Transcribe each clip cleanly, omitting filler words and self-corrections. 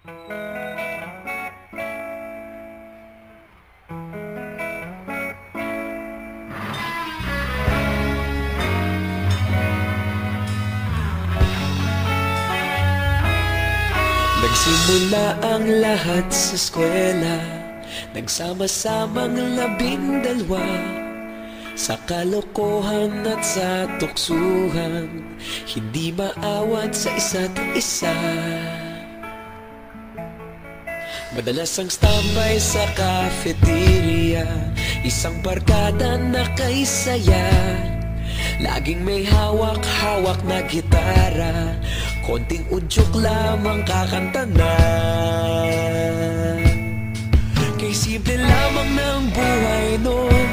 Nagsimula ang lahat sa eskwela, nagsama-samang 12 sa kalokohan at sa tuksuhan, hindi maawat sa isa't isa. Madalas ang standby sa cafeteria, isang barkada na kay saya. Laging may hawak-hawak na gitara, konting udyok lamang kakanta na. Kay simple lamang ng buhay nun,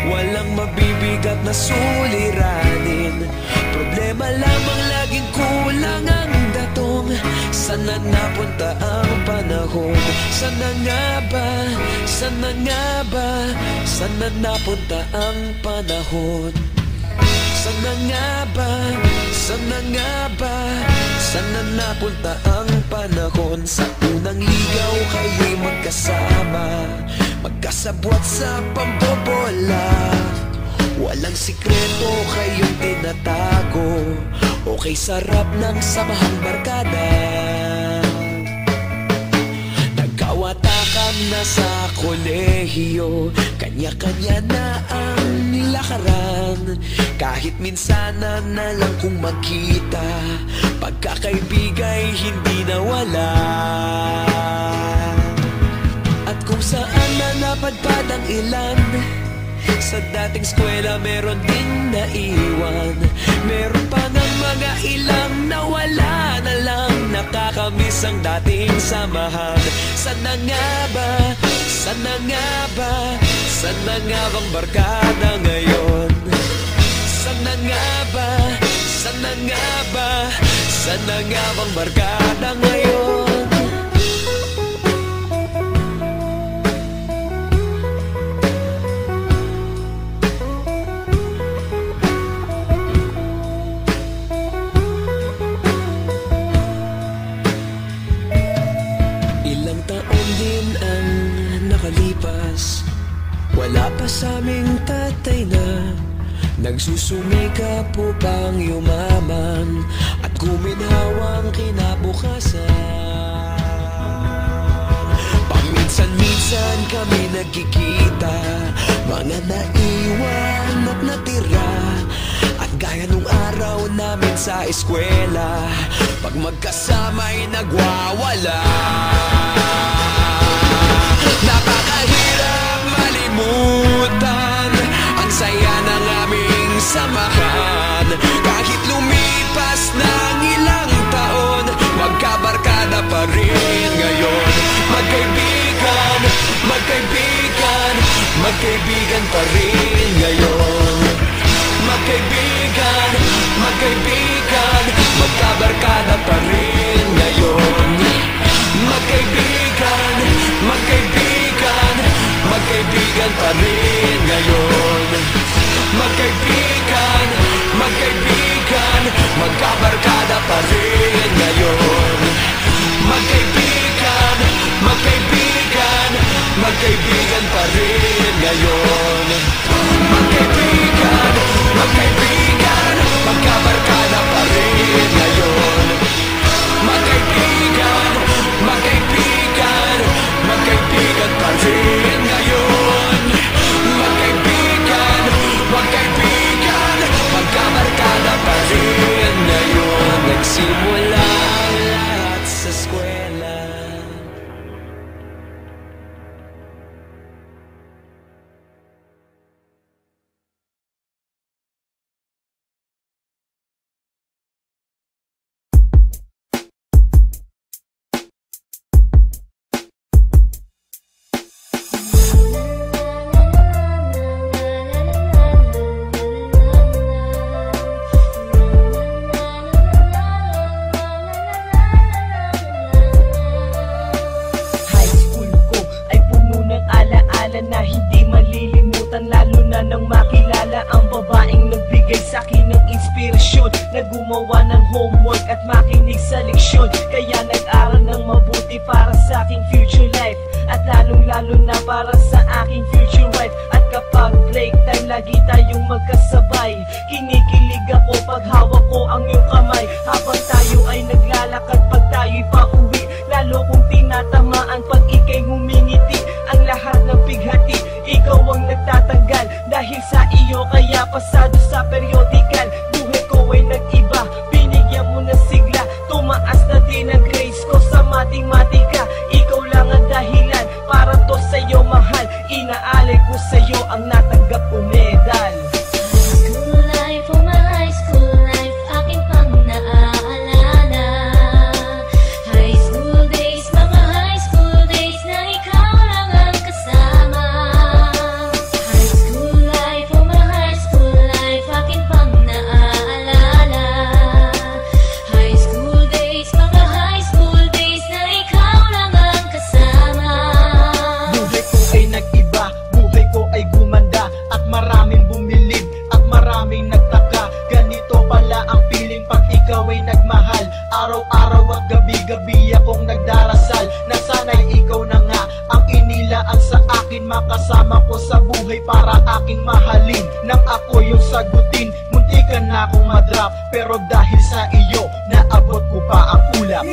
walang mabibigat na suliranin. Problema lamang laging kulang ang datong. Sana napunta ang panahon? Sana nga ba? Sana nga ba? Sana napunta ang panahon? Sana nga ba? Sana nga ba? Sana napunta ang panahon? Sa unang ligaw kayo'y magkasama, magkasabwat sa pambobola. Walang sikreto kayong tinatago, okay sarap ng samahang barkada. Nagkawatakan na sa kolehiyo, kanya-kanya na ang nilakaran. Kahit minsanan na lang kung magkita, pagkakaibigay hindi nawala. At kung saan na napadpad ang ilan, sa dating eskwela meron din naiwan. Meron pa ng mga ilang nawala na lang, nakakamiss ang dating samahan. Sana nga ba? Sana nga ba? Sana nga bang barkada ngayon? Sana nga ba? Sana nga ba? Sana nga bang barkada ngayon? Ilang taon din ang nakalipas, wala pa sa aming tatay na nagsusumikap upang yumaman at guminhawang kinabukasan. Paminsan-minsan kami nagkikita, mga naiwan at natira. At gaya nung araw namin sa eskwela, pag magkasama'y nagwawala. Napakahirap malimutan ang saya ng aming samahan. Kahit lumipas ng ilang taon, magkabarkada pa rin ngayon. Magkaibigan, magkaibigan, magkaibigan pa rin ngayon. Magkaibigan, magkaibigan, magkabarkada pa rin ngayon. Magkaibigan, magkaibigan, magkaibigan pa rin ngayon. Magkaibigan, magkaibigan, magkabarkada pa rin ngayon. Magkaibigan, magkaibigan, magkaibigan pa rin ngayon. Magkaibigan, magkaibigan, magkabarkada pa rin ngayon. Magkaibigan, magkaibigan, magkaibigan pa rin ngayon. Magkaibigan, magkaibigan, magkabarkada pa rin ngayon. Nagsimula ang lahat sa eskwela. Na hindi malilimutan, lalo na nang makilala ang babaeng nagbigay sa'kin ng inspirasyon, na gumawa ng homework at makinig sa leksyon. Kaya nag-aral ng mabuti gabi-gabi akong nagdarasal na sana'y ikaw na nga ang inilaan sa akin, makasama ko sa buhay para aking mahalin. Nang ako yung sagutin, muntikan na akong madrop, pero dahil sa iyo, naabot ko pa ang ulap.